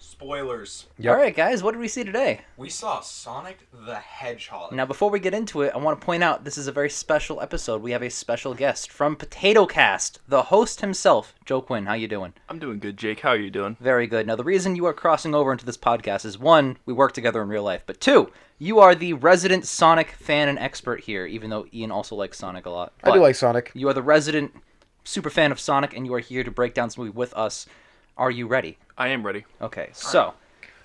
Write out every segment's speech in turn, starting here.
Spoilers. Yep. All right, guys, what did we see today? We saw Sonic the Hedgehog. Now, before we get into it, I want to point out this is a very special episode. We have a special guest from Potatocast, the host himself, Joaquin. How you doing? I'm doing good, Jake. How are you doing? Very good. Now, the reason you are crossing over into this podcast is, one, we work together in real life, but two, you are the resident Sonic fan and expert here, even though Ian also likes Sonic a lot. I do like Sonic. You are the resident super fan of Sonic, and you are here to break down this movie with us. Are you ready? I am ready. Okay, so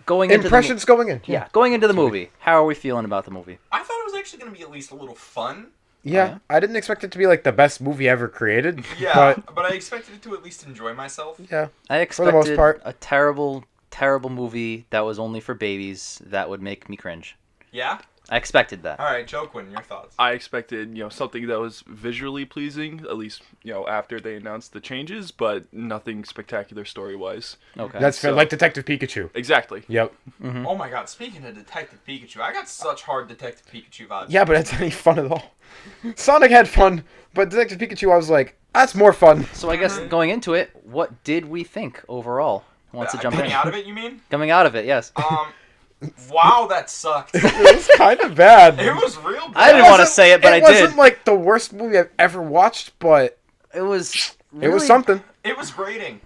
going into Impressions going in. Yeah, going into the movie. How are we feeling about the movie? I thought it was actually going to be at least a little fun. Yeah, I didn't expect it to be like the best movie ever created. Yeah, but I expected it to at least enjoy myself. Yeah, I for the most expected part. a terrible, terrible movie that was only for babies that would make me cringe. Yeah? I expected that. All right, Joaquin, your thoughts? I expected, something that was visually pleasing, at least, after they announced the changes, but nothing spectacular story-wise. Okay. That's fair. So- Like Detective Pikachu. Exactly. Yep. Oh my god, speaking of Detective Pikachu, I got such hard Detective Pikachu vibes. Yeah, but it's any fun at all. Sonic had fun, but Detective Pikachu, I was like, that's more fun. So I guess going into it, what did we think overall? Who wants to jump Coming in? out of it, you mean? Coming out of it, yes. Wow, that sucked. It was kind of bad. It was real bad. I didn't want to say it, but I It did. wasn't like the worst movie I've ever watched, but It was. it was something. It was grating.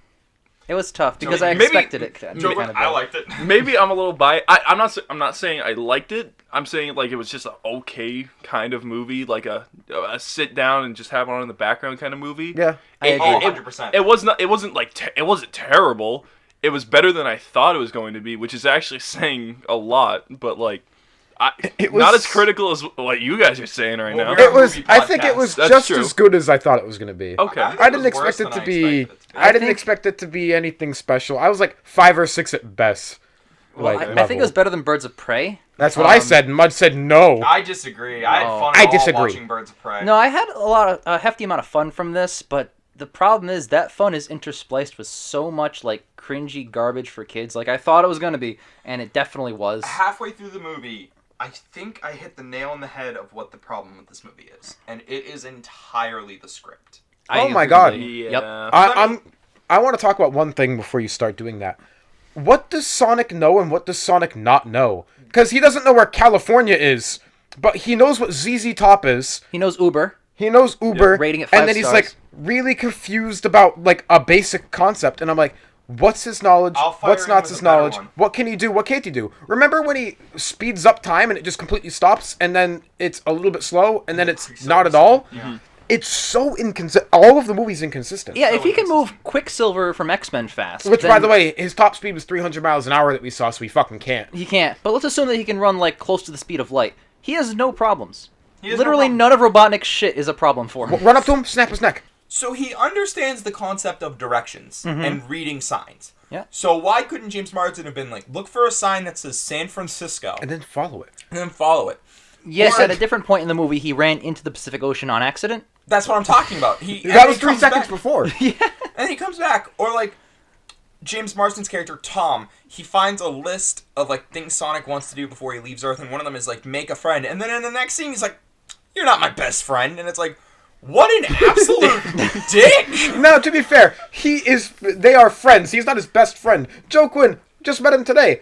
It was tough because I Maybe- expected it. To be Joaquin, kind of I bad. liked it. Maybe I'm a little biased. I'm not saying I liked it. I'm saying like it was just an okay kind of movie, like a sit down and just have it on in the background kind of movie. Yeah. I agree. Oh, 100%. It was not. It wasn't like. It wasn't terrible. It was better than I thought it was going to be, which is actually saying a lot. But like, It was not as critical as what you guys are saying right Well, now. we're- It was. movie I think it was podcast. That's just true. as good as I thought it was going to be. Okay. think I it didn't was worse expect it than to be. expected it to be. I didn't think- expect it to be anything special. I was like 5 or 6 at best. Well, Like, I think it was better than Birds of Prey. That's what I said, and Mud said no. I disagree. I had No. fun I at all disagree. watching Birds of Prey. No, I had a hefty amount of fun from this, but the problem is that fun is interspliced with so much like cringy garbage for kids. Like I thought it was gonna be, and it definitely was. Halfway through the movie, I think I hit the nail on the head of what the problem with this movie is. And it is entirely the script. Oh my agree God. with you. Yeah. Yep. I want to talk about one thing before you start doing that. What does Sonic know and what does Sonic not know? Because he doesn't know where California is, but he knows what ZZ Top is. He knows Uber. He knows Uber, rating it 5 and then he's stars. like really confused about like a basic concept, and I'm like, what's his knowledge? I'll fire What's him not with his a better knowledge? one. What can he do? What can't he do? Remember when he speeds up time and it just completely stops, and then it's a little bit slow, and then it's not at all? Yeah. It's so inconsistent. All of the movie's inconsistent. Yeah, So if he can move inconsistent. Quicksilver from X-Men fast, Which, then by the way, his top speed was 300 miles an hour that we saw, so he fucking can't. he can't. But let's assume that he can run like close to the speed of light. He has no problems. He has no Literally problem. none of Robotnik's shit is a problem for him. Run up to him, snap his neck. So he understands the concept of directions and reading signs. Yeah. So why couldn't James Marsden have been like, look for a sign that says San Francisco And then follow it. and then follow it? Yes, Or- at a different point in the movie, he ran into the Pacific Ocean on accident. That's what I'm talking about. And That was he 3 comes seconds back- before. And he comes back, or like James Marsden's character Tom, he finds a list of like things Sonic wants to do before he leaves Earth, and one of them is like make a friend. And then in the next scene, he's like, "You're not my best friend," and it's like, what an absolute dick! Now, to be fair, they are friends. He's not his best friend. Joe Quinn, just met him today.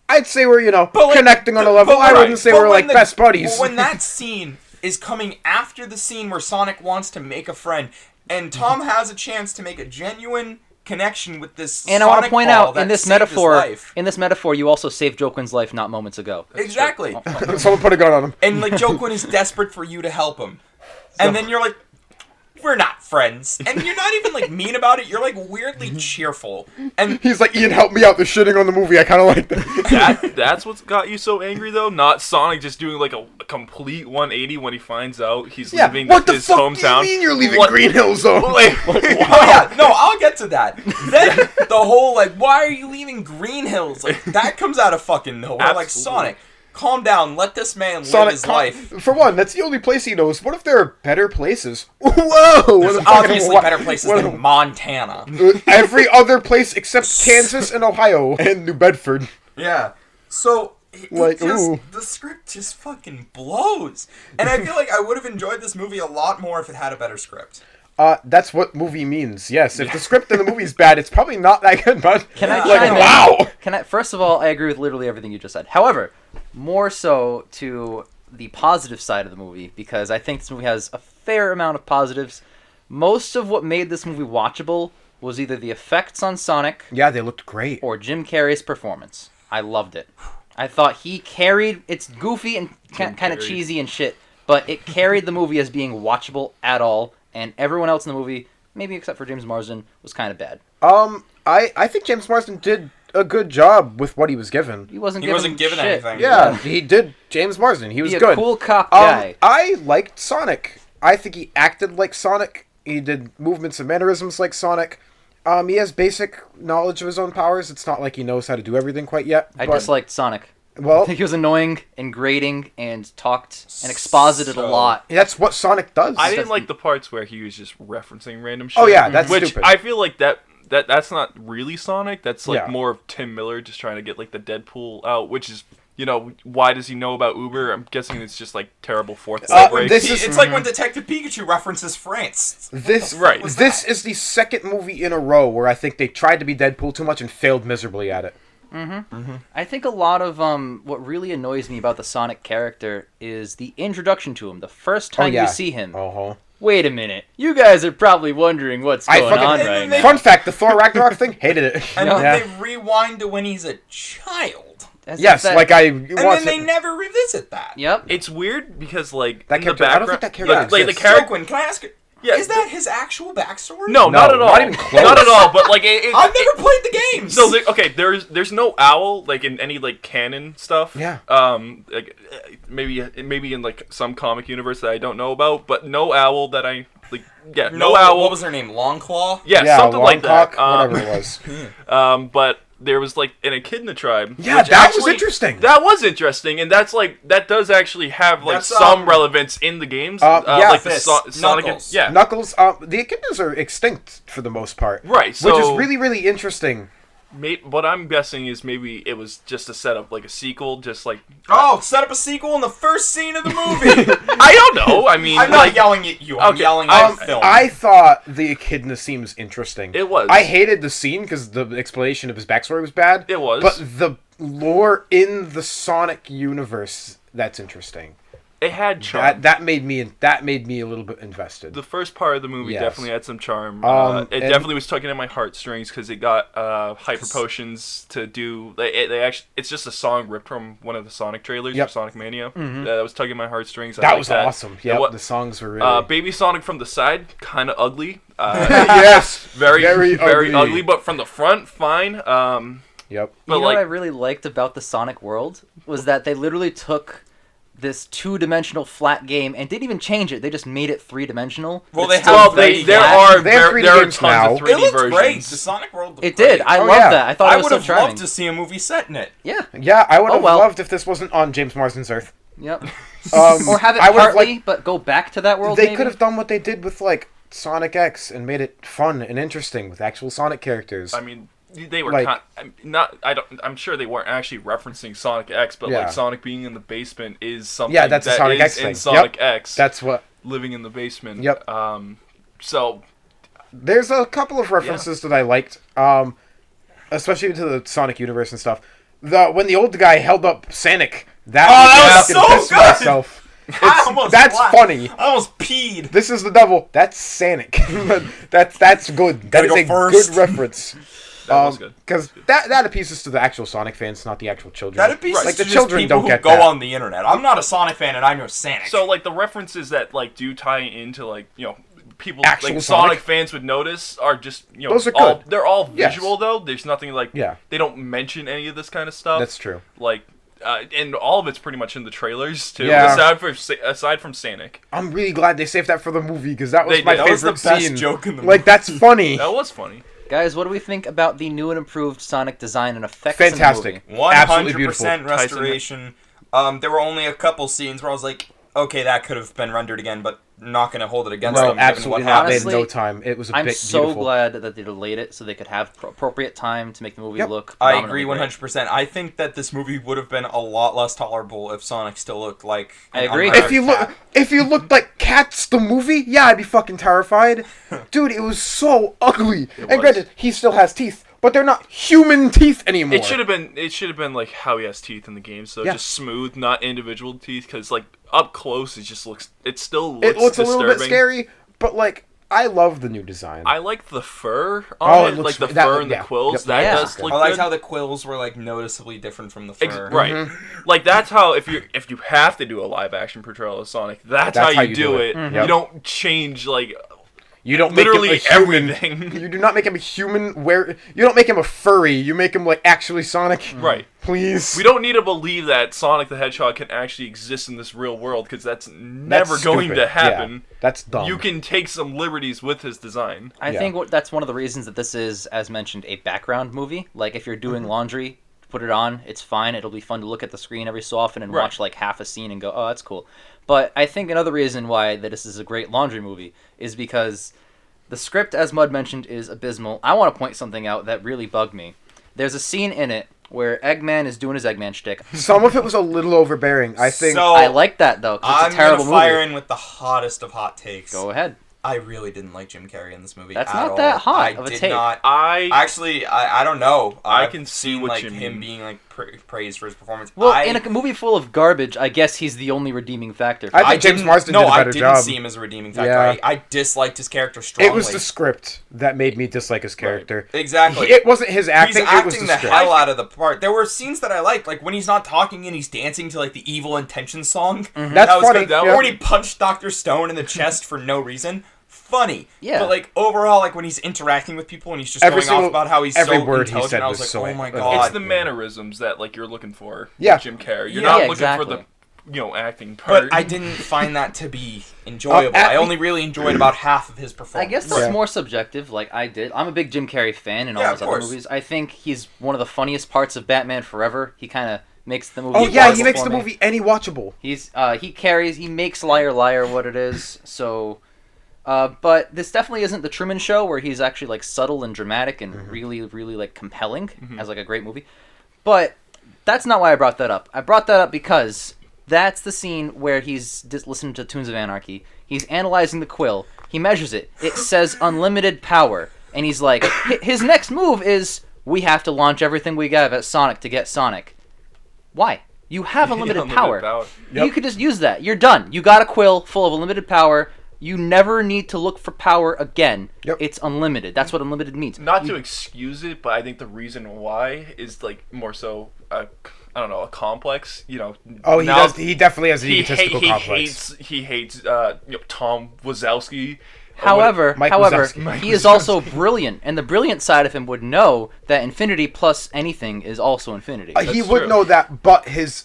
I'd say we're, But, like, connecting on a level. but I right, wouldn't say but we're when like best buddies. But when that scene is coming after the scene where Sonic wants to make a friend, and Tom has a chance to make a genuine connection with this And I want to Sonic point ball out that in this saved his life. metaphor, you also saved Joaquin's life not moments ago. Exactly. Someone put a gun on him. And like Joe Quinn is desperate for you to help him. And then you're like, we're not friends. And you're not even like mean about it, you're like weirdly cheerful. And He's like, Ian, help me out. They're shitting on the movie. I kind of like that. That's what's got you so angry, though? Not Sonic just doing, like, a complete 180 when he finds out he's Yeah, leaving what the his fuck hometown. do you mean you're leaving What- Green Hill Zone? Like, oh yeah, no, I'll get to that. Then the whole like, why are you leaving Green Hills? Like that comes out of fucking nowhere. Like Absolutely. Sonic, calm down, let this man live Sonic, his life. for one, that's the only place he knows. What if there are better places? Whoa! There's obviously better places than Montana. Every other place except Kansas and Ohio and New Bedford. Yeah. So Like, ooh. the script just fucking blows. And I feel like I would have enjoyed this movie a lot more if it had a better script. That's what movie means. Yes, if the script in the movie is bad, it's probably not that good. But Can I Yeah. chime in? wow. First of all, I agree with literally everything you just said. However, more so to the positive side of the movie, because I think this movie has a fair amount of positives. Most of what made this movie watchable was either the effects on Sonic Yeah, they looked great. or Jim Carrey's performance. I loved it. I thought he carried. It's goofy and kind of Carrey. cheesy and shit, but it carried the movie as being watchable at all. And everyone else in the movie, maybe except for James Marsden, was kind of bad. I think James Marsden did a good job with what he was given. He wasn't He wasn't given shit. anything. Yeah, he did. James Marsden, he was Be a good. cool cop guy. I liked Sonic. I think he acted like Sonic. He did movements and mannerisms like Sonic. He has basic knowledge of his own powers. It's not like he knows how to do everything quite yet. I but, disliked Sonic. Well, He was annoying and grating and talked and exposited a So- lot. that's what Sonic does. I didn't like the parts where he was just referencing random shit. Oh, yeah, that's which stupid. I feel like that's not really Sonic. That's like Yeah. more of Tim Miller just trying to get like the Deadpool out, which is, you know, why does he know about Uber? I'm guessing it's just like terrible fourth break. this is- It's like when Detective Pikachu references France. This Right. was This that? is the second movie in a row where I think they tried to be Deadpool too much and failed miserably at it. I think a lot of what really annoys me about the Sonic character is the introduction to him. The first time yeah. you see him. Uh-huh. Wait a minute. You guys are probably wondering what's I going fucking- on And right then now. they- Fun fact, the Thor Ragnarok thing, hated it. And No. then they rewind to when he's a child. As if Yes, that- like I And watched then they it. never revisit that. Yep. It's weird because like That in character- the I don't background, think that character like the exists. character. Joaquin, can I ask you? Yeah, Is that his actual backstory? No, not at all. not even close. Not at all. But like, I've never played the games. So okay, there's no owl like in any like canon stuff. Yeah. Like maybe in like some comic universe that I don't know about, but no owl that I like. Yeah, no owl. What was her name? Longclaw? Yeah, something like that. Whatever it was. But there was like in a Kid in the Tribe. Yeah, which that was actually- interesting. That was interesting, and that's like that does actually have like That's, some relevance in the games. yeah, like the this, Sonic. Knuckles. Yeah, Knuckles, the echidnas are extinct for the most part. right. So Which is really, really interesting. what I'm guessing is maybe it was just a setup, like a sequel, just like Oh, set up a sequel in the first scene of the movie. I don't know. I mean, I'm not yelling at you. I'm Okay, yelling at the film. I thought the echidna seems interesting. It was. I hated the scene because the explanation of his backstory was bad. It was. But the lore in the Sonic universe, that's interesting. It had charm. That made me a little bit invested. The first part of the movie Yes. definitely had some charm. And- It definitely was tugging at my heartstrings because it got hyper potions to do. They actually, it's just a song ripped from one of the Sonic trailers Yep. for Sonic Mania. That was tugging my heartstrings. I that liked was that. awesome. Yeah, What- the songs were really. Baby Sonic from the side, kind of ugly. Yes, very ugly. ugly. But from the front, fine. Yep. But You know like, what I really liked about the Sonic world was that they literally took this two-dimensional flat game and didn't even change it. They just made it three-dimensional. Well, It's they still have- very there flat. are They have there, 3D there are games tons now. of 3D it looked versions. great. The Sonic World looked It did. great. I Oh, loved yeah. that. I thought I it was would so have charming. loved to see a movie set in it. Yeah. Yeah, I would have well. loved if this wasn't on James Marsden's Earth. Yep. Um, Or have it I would've partly, liked- but go back to that world. They maybe? could have done what they did with like Sonic X and made it fun and interesting with actual Sonic characters. I mean, they were Like- I'm sure they weren't actually referencing Sonic X, but Yeah. like Sonic being in the basement is something. Yeah, that's a that Sonic is X in thing. Sonic Yep. X. That's what. living in the basement. Yep. So There's a couple of references that I liked, especially to the Sonic universe and stuff. When the old guy held up Sonic, that that made was me so piss good! myself. I almost That's laughed. funny. I almost peed. This is the devil. That's Sonic. that's good. That Gotta is go a first. good reference. that was good. Because that appeases to the actual Sonic fans, not the actual children. That appeals Like to the just children people don't who get go that. on the internet. I'm not a Sonic fan, and I know Sonic. So like the references that like do tie into like people Actual like Sonic? Sonic fans would notice are just Those are all, good. they're all Yes. visual though. There's nothing like Yeah. they don't mention any of this kind of stuff. That's true. Like and all of it's pretty much in the trailers too. Yeah. Aside from Sonic, I'm really glad they saved that for the movie because that was They my did. that was favorite the best scene. joke in the Like that's funny. that was funny. Guys, what do we think about the new and improved Sonic design and effects in the Fantastic. movie? 100% Tyson- restoration. There were only a couple scenes where I was like, okay, that could have been rendered again, but not going to hold it against No, them. given absolutely what not. They had Honestly, no time. It was a I'm bit so beautiful. glad that they delayed it so they could have appropriate time to make the movie Yep. look. I predominantly agree great. 100%. I think that this movie would have been a lot less tolerable if Sonic still looked like I an agree. unhired cat. If you looked like Cats the movie, yeah, I'd be fucking terrified. Dude, it was so ugly. And was. granted, he still has teeth, but they're not human teeth anymore. It should have been like how he has teeth in the game, so Yeah. just smooth, not individual teeth. Because like up close, it still looks It looks a disturbing. little bit scary, but like I love the new design. I like the fur Oh, on it it, looks- like the that- fur and yeah. the quills. Yep. That Yeah. does look I liked good. how the quills were like noticeably different from the fur. Right. Mm-hmm. Like that's how if you have to do a live action portrayal of Sonic, that's how you do it. Mm-hmm. You don't change like You don't literally make him a human. everything. You do not make him a human. You don't make him a furry. You make him like actually Sonic. Right. Please. We don't need to believe that Sonic the Hedgehog can actually exist in this real world because that's never going stupid. to happen. Yeah, that's dumb. You can take some liberties with his design. I Yeah. think that's one of the reasons that this is, as mentioned, a background movie. Like, if you're doing Mm-hmm. laundry, put it on. It's fine. It'll be fun to look at the screen every so often and Right. watch, like, half a scene and go, oh, that's cool. But I think another reason why that this is a great laundry movie is because the script, as Mud mentioned, is abysmal. I want to point something out that really bugged me. There's a scene in it where Eggman is doing his Eggman shtick. Some of it was a little overbearing. I think. So, I like that, though, 'cause I'm it's a terrible gonna fire movie. in with the hottest of hot takes. Go ahead. I really didn't like Jim Carrey in this movie. That's at not all. that hot I of a did take. not. I Actually, I don't know. I I've can see seen what like you him mean. being like praised for his performance. Well, I, in a movie full of garbage, I guess he's the only redeeming factor. I think James didn't- Marsden no, did a better I didn't job. see him as a redeeming factor. Yeah. I disliked his character strongly. It was the script that made me dislike his character. Exactly. It wasn't his acting. He's It was acting the the script. hell out of the part. There were scenes that I liked, like when he's not talking and he's dancing to like the Evil Intentions song. That's That was funny. good. Yeah. Or when he punched Dr. Stone in the chest for no reason. Funny. Yeah. But like overall, like when he's interacting with people and he's just Every going off single- about how he's every so word he intelligent, said I was was like, so- oh my it's god. it's the mannerisms that like you're looking for. Yeah. With Jim Carrey. You're Yeah, not looking exactly. for the acting part. But I didn't find that to be enjoyable. at I the- only really enjoyed about half of his I performance. guess that's Yeah. more subjective, like I did. I'm a big Jim Carrey fan in all Yeah, his of other course. movies. I think he's one of the funniest parts of Batman Forever. He kind of makes the movie. Oh yeah, he watchable makes for the me. movie any watchable. He makes Liar Liar what it is. So, but this definitely isn't the Truman Show where he's actually like subtle and dramatic and really, really like compelling as like a great movie. But that's not why I brought that up. I brought that up because that's the scene where he's just listening to Tunes of Anarchy. He's analyzing the quill. He measures it. It says unlimited power, and he's like, his next move is we have to launch everything we have at Sonic to get Sonic. Why? You have unlimited power. Yep. You could just use that. You're done. You got a quill full of unlimited power. You never need to look for power again. Yep. It's unlimited. That's what unlimited means. Not to excuse it, but I think the reason why is like more so I don't know, a complex. You know. Oh, he now- does. He definitely has an egotistical complex. He hates Tom Wazowski. However, Mike however, Wazowski. he is also brilliant, and the brilliant side of him would know that infinity plus anything is also infinity. He That's would true. know that, but his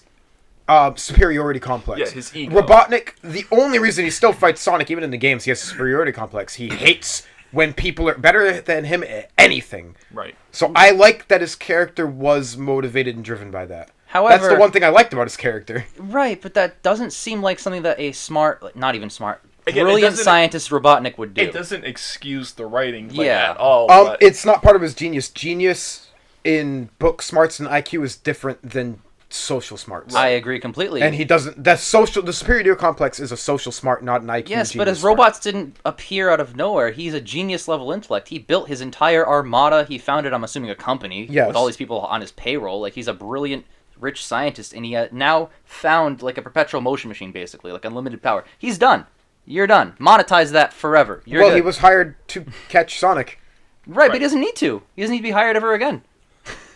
superiority complex. Yeah, his ego. Robotnik, the only reason he still fights Sonic, even in the games, he has a superiority complex. He hates when people are better than him at anything. Right. So I like that his character was motivated and driven by that. However- that's the one thing I liked about his character. Right, but that doesn't seem like something that a smart, like, not even smart, Again, it brilliant doesn't- scientist Robotnik would do. It doesn't excuse the writing like, Yeah. at all. but It's not part of his genius. Genius in book smarts and IQ is different than social smarts. I agree completely. And he doesn't. The superiority complex is a social smart, not an IQ. Yes, but genius his smart. robots didn't appear out of nowhere. He's a genius level intellect. He built his entire armada. He founded, I'm assuming, a company Yes. with all these people on his payroll. Like, he's a brilliant, rich scientist, and he now found like a perpetual motion machine, basically, like unlimited power. He's done. You're done. Monetize that forever. You're Well, good. he was hired to catch Sonic. Right, but he doesn't need to. He doesn't need to be hired ever again.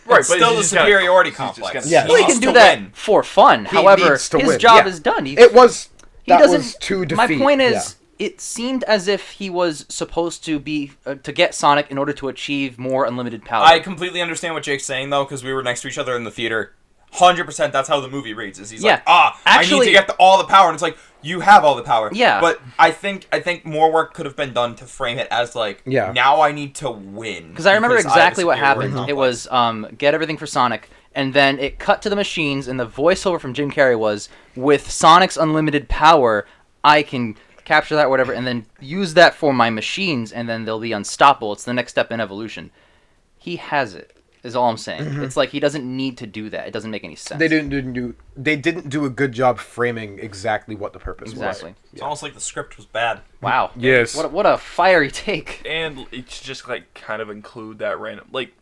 right, It's but still he's the just gotta- superiority he's just complex. gotta- Yeah. Well, he needs can do to that win. for fun. He However, needs to his win. job Yeah. is done. It was. He That doesn't. was to defeat. My point is, yeah. it seemed as if he was supposed to be to get Sonic in order to achieve more unlimited power. I completely understand what Jake's saying though, because we were next to each other in the theater. 100%. That's how the movie reads. Is he's Yeah. like, I Actually- need to get all the power, and it's like you have all the power. Yeah. But I think more work could have been done to frame it as like, Yeah. now I need to win. Because I remember have a exactly what superiority happened. complex. It was get everything for Sonic, and then it cut to the machines, and the voiceover from Jim Carrey was, "With Sonic's unlimited power, I can capture that, whatever, and then use that for my machines, and then they'll be unstoppable. It's the next step in evolution. He has it, is all I'm saying. It's like he doesn't need to do that. It doesn't make any sense. They didn't do a good job framing exactly what the purpose was. Exactly. It's almost like the script was bad. Wow. Yes. What a fiery take. And it's just like kind of include that random like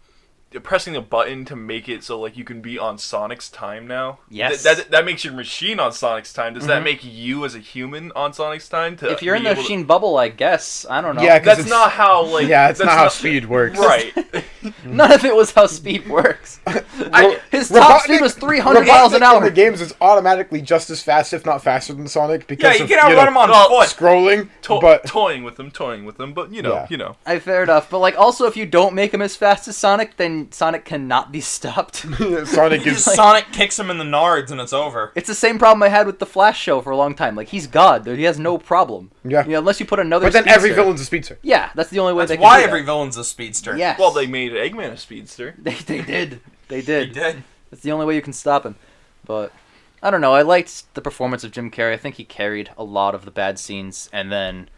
pressing a button to make it so like you can be on Sonic's time now. Yes. That makes your machine on Sonic's time. Does that make you as a human on Sonic's time? To If you're in be the able to- machine bubble, I guess. I don't know. Yeah, 'cause that's it's- not how like Yeah, it's that's not how speed works. Right. None of it was how speed works. His top Robotnik- speed was 300 miles an Robotnik in hour. the games is automatically just as fast, if not faster, than Sonic Yeah, because you of, can outrun him on foot. scrolling. To- but toying with them, but you know. Fair enough. But like, also, if you don't make him as fast as Sonic, then Sonic cannot be stopped. Sonic is Sonic kicks him in the nards and it's over. It's the same problem I had with the Flash show for a long time. Like, he's God. He has no problem. Yeah. You know, unless you put another. But then every speedster. villain's a speedster. Yeah, that's the only way That's they can why do every that. villain's a speedster. Yes. Well, they made Eggman a speedster. They did. They He did. did. That's the only way you can stop him. But I don't know. I liked the performance of Jim Carrey. I think he carried a lot of the bad scenes, and then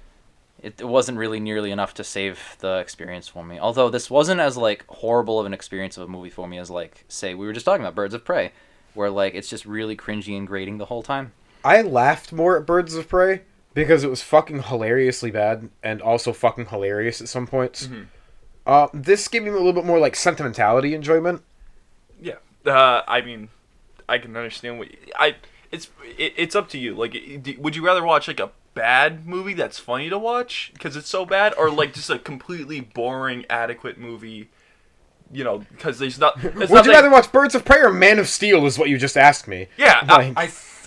it wasn't really nearly enough to save the experience for me. Although this wasn't as like horrible of an experience of a movie for me as like say we were just talking about Birds of Prey, where like it's just really cringy and grating the whole time. I laughed more at Birds of Prey because it was fucking hilariously bad and also fucking hilarious at some points. This gave me a little bit more like sentimentality enjoyment. Yeah. I mean, I can understand what it's up to you. Like, would you rather watch like a bad movie that's funny to watch because it's so bad, or like just a completely boring, adequate movie? You know, because there's not. Would you rather watch Birds of Prey or Man of Steel? Is what you just asked me. Yeah. Like,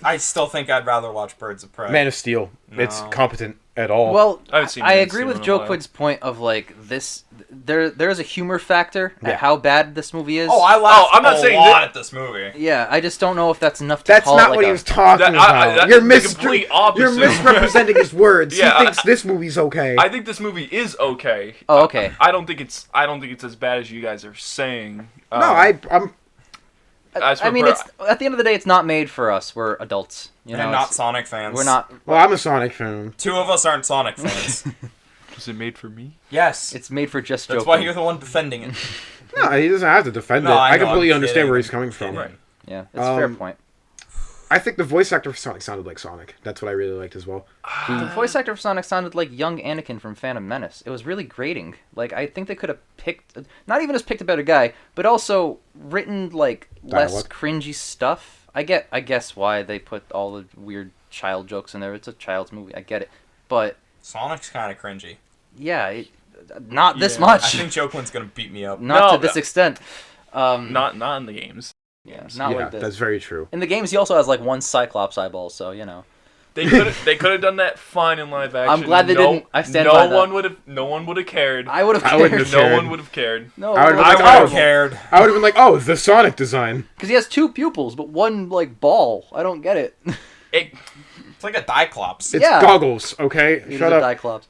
I still think I'd rather watch Birds of Prey. Man of Steel. It's No. competent at all. Well, I haven't seen I Man of agree Steel with in a Joe while. Quinn's point of like this. There's a humor factor Yeah. at how bad this movie is. Oh, I laughed I'm not a saying lot that- at this movie. Yeah, I just don't know if that's enough to that's call not it like what he a- was talking about. that's You're, the complete opposite. you're misrepresenting his words. Yeah, He thinks this movie's okay. I think this movie is okay. Oh, okay. I don't think it's as bad as you guys are saying. no, I'm. As for I mean, per- it's at the end of the day, it's not made for us. We're adults, you know. and not it's- Sonic fans. We're not. Well, I'm a Sonic fan. Two of us aren't Sonic fans. Was it made for me? Yes. It's made for just Joe That's why Quinn. you're the one defending it. No, he doesn't have to defend No, it. I I know, completely I'm understand kidding. where he's coming from. Right. Yeah, it's a fair Um, point. I think the voice actor for Sonic sounded like Sonic. That's what I really liked as well. The voice actor for Sonic sounded like young Anakin from Phantom Menace. It was really grating. Like, I think they could have picked, not even just picked a better guy, but also written like less Dialogue. cringy stuff. I guess why they put all the weird child jokes in there. It's a child's movie. I get it, but Sonic's kind of cringy. yeah, not this Yeah, I much. think Joe Quinn's gonna beat me up. Not No, to this no. extent. Not in the games. Yeah, not yeah, like this. that's very true. In the games, he also has like one Cyclops eyeball, so you know. They could have done that fine in live action. I'm glad they didn't. I stand no by that. one would have cared. I would have I wouldn't cared. have cared. No one would have cared. No, I would've I Like, would have oh. cared. I would have been like, oh, the Sonic design. because he has two pupils, but one like ball. I don't get it. It, It's like a Diclops. It's Yeah. goggles, okay? He Shut was a up. Diclops,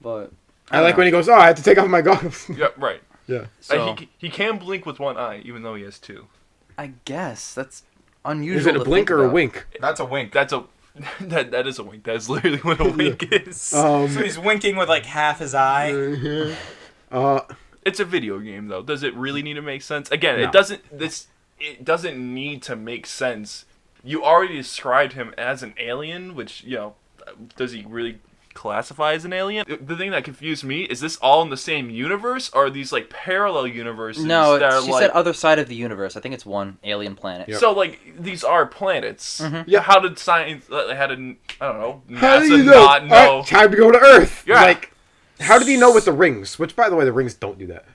but I like when he goes, oh, I had to take off my goggles. yeah, right. yeah. So, He can blink with one eye, even though he has two. I guess that's unusual. Is it a to blink think or a about. wink? That's a wink. That is a wink. That is literally what a wink is. So he's winking with like half his eye. It's a video game, though. Does it really need to make sense? Again, No. it doesn't. It doesn't need to make sense. You already described him as an alien, which does he really classify as an alien? The thing that confused me is this all in the same universe, or are these like parallel universes? No, that are she like, said other side of the universe. I think it's one alien planet. Yep. So like these are planets. Mm-hmm. Yeah. How did science? How did I don't know? How do NASA you know? not know? Alright, time to go to Earth. Yeah. Like, how did he know with the rings? Which, by the way, the rings don't do that.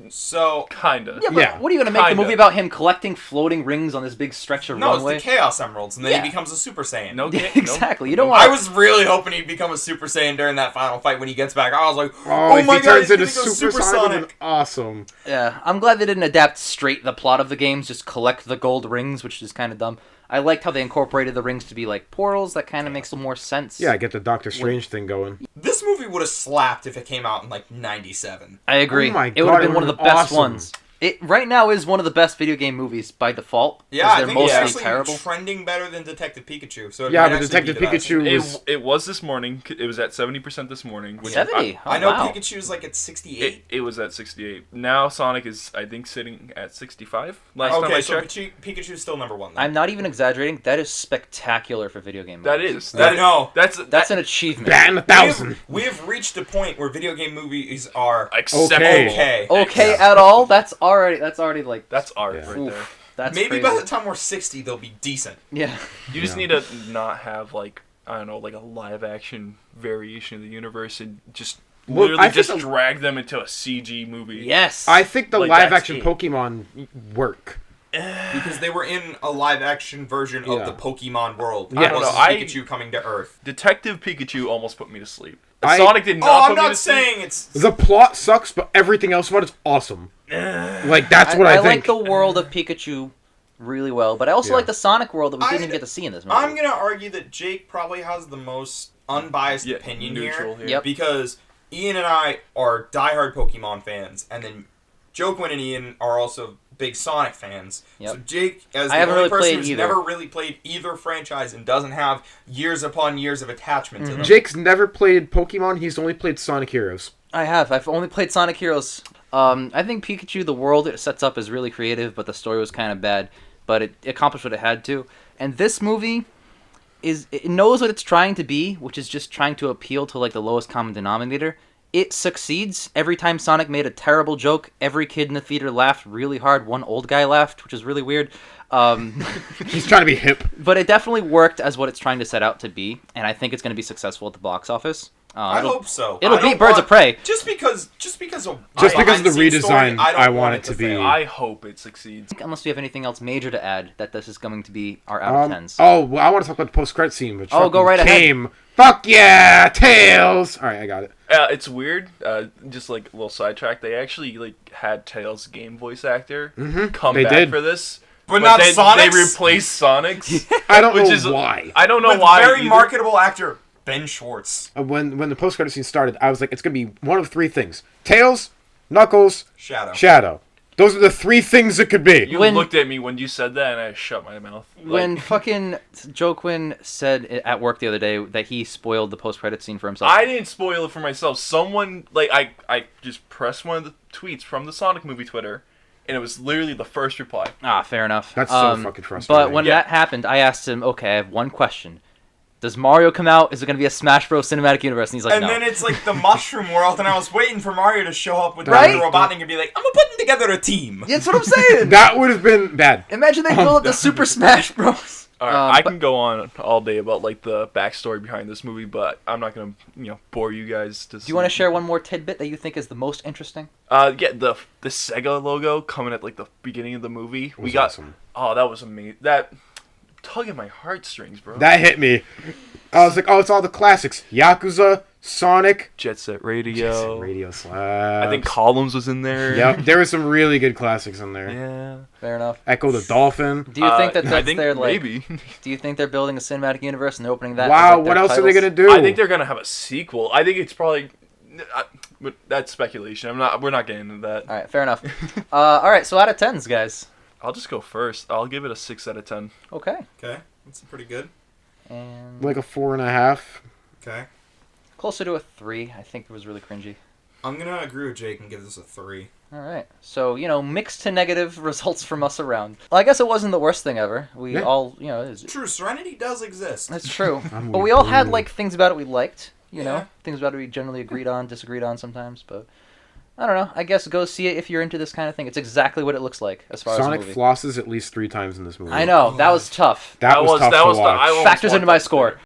So Kinda. Yeah, but Yeah, what are you gonna make the kinda. movie about him collecting floating rings on this big stretch of no, runway? it's the Chaos Emeralds, and then Yeah. he becomes a Super Saiyan. No, Yeah, no- exactly. You don't no- want. I was really hoping he'd become a Super Saiyan during that final fight when he gets back. I was like, Oh, oh if my he god, turns he's into gonna go Super Sonic, it would've been awesome. Yeah, I'm glad they didn't adapt straight the plot of the games. Just collect the gold rings, which is kind of dumb. I liked how they incorporated the rings to be like portals. That kind of makes some more sense. Yeah, get the Doctor Strange thing going. This movie would have slapped if it came out in like '97. I agree. Oh my it would God, have it been one of the would've been best awesome. ones. It right now is one of the best video game movies by default. Yeah, 'cause I they're think it's mostly actually terrible. trending better than Detective Pikachu. So it Yeah, might but actually Detective be the best. Pikachu was... It was this morning. It was at 70% this morning. Which 70. I know wow. Pikachu's like at 68. It was at 68. Now Sonic is, I think, sitting at 65. Last time I Okay, so checked. Pikachu's still number one. Then. I'm not even exaggerating. That is spectacular for video game That movies. is. I know. That's an achievement. Batting 1,000. We have reached a point where video game movies are acceptable. Okay. Okay, at all? That's already like That's art Yeah. right there. that's maybe crazy. by the time we're 60, they'll be decent. Yeah. You just Yeah. need to not have like, I don't know, like a live action variation of the universe and just Well, literally I think just drag them into a CG movie. Yes. I think the Like, live-action that's it. Pokemon work. Because they were in a live-action version of Yeah. the Pokemon world. Yeah. It was I don't know, Pikachu coming to Earth. Detective Pikachu almost put me to sleep. I- Sonic did not Oh, put I'm me to not sleep. saying it's... The plot sucks, but everything else about it's awesome. Like, that's what I like think. the world of Pikachu really well, but I also Yeah. like the Sonic world that we didn't I- even get to see in this movie. I'm going to argue that Jake probably has the most unbiased Yeah, opinion neutral here. here. Yep. Because Ian and I are diehard Pokemon fans, and then Joaquin and Ian are also big Sonic fans. Yep. So Jake, as I the haven't only really person played who's either. never really played either franchise and doesn't have years upon years of attachment to them. Jake's never played Pokemon. He's only played Sonic Heroes. I have. I've only played Sonic Heroes. I think Pikachu, the world it sets up is really creative, but the story was kind of bad. But it accomplished what it had to. And this movie it knows what it's trying to be, which is just trying to appeal to like the lowest common denominator. It succeeds. Every time Sonic made a terrible joke, every kid in the theater laughed really hard. One old guy laughed, which is really weird. He's trying to be hip. But it definitely worked as what it's trying to set out to be, and I think it's going to be successful at the box office. I hope so. It'll I don't beat Birds want- of Prey. Just because of Just because of the behind-the-scenes redesign, story, I don't want it to be- fail. I hope it succeeds. Unless we have anything else major to add, that this is going to be our out of tens. Oh, well, I want to talk about the post-credit scene, which Oh, go fucking right ahead. came. Fuck yeah, Tails! Alright, I got it. It's weird. Just like a little sidetrack. They actually like had Tails' game voice actor come They back did. for this, But not they Sonic's? replaced Sonic's. I don't Which know is why. I don't know With why. very either. marketable actor Ben Schwartz. When the post-credit scene started, I was like, it's gonna be one of three things. Tails, Knuckles, Shadow. Shadow. Those are the three things it could be. You When- looked at me when you said that, and I shut my mouth. When Like, fucking Joaquin said at work the other day that he spoiled the post-credit scene for himself. I didn't spoil it for myself. Someone like I just pressed one of the tweets from the Sonic movie Twitter, and it was literally the first reply. Fair enough. That's so fucking frustrating. But when Yeah. that happened, I asked him, okay, I have one question. Does Mario come out? Is it going to be a Smash Bros. Cinematic Universe? And he's like, And no. then it's like the Mushroom World, and I was waiting for Mario to show up with Right? Dr. Robotnik and be like, I'm putting together a team. That's what I'm saying. That would have been bad. Imagine they build up the Super Smash Bros. All right, I but- can go on all day about like the backstory behind this movie, but I'm not gonna bore you guys. Do you want to share one more tidbit that you think is the most interesting? Yeah, the Sega logo coming at like the beginning of the movie. We got awesome. Oh, that was amazing. That tug at my heartstrings, bro. That hit me. I was like, oh, it's all the classics. Yakuza, Sonic, Jet Set Radio. Radio Slaps. I think Columns was in there. Yep, there were some really good classics in there. Yeah. Fair enough. Echo the Dolphin. Do you think that I that's think their like? maybe. Do you think they're building a cinematic universe and they're opening that? Wow, as, like, what their else are they titles? gonna do? I think they're gonna have a sequel. I think it's probably. But that's speculation. We're not getting into that. All right, fair enough. All right, so out of tens, guys. I'll just go first. I'll give it a 6 out of 10. Okay. Okay, that's pretty good. And like a 4.5. Okay. closer to a 3. I think it was really cringy. I'm going to agree with Jake and give this a 3. All right. So, mixed to negative results from us around. Well, I guess it wasn't the worst thing ever. We Yeah. all, it is. True, Serenity does exist. That's true. I'm But we all with had, you. like, things about it we liked, Yeah. Things about it we generally agreed on, disagreed on sometimes, but I don't know. I guess go see it if you're into this kind of thing. It's exactly what it looks like as far Sonic as the movie. flosses at least 3 times in this movie. I know. That was tough. That was tough to watch. I almost Factors want into my that score. there.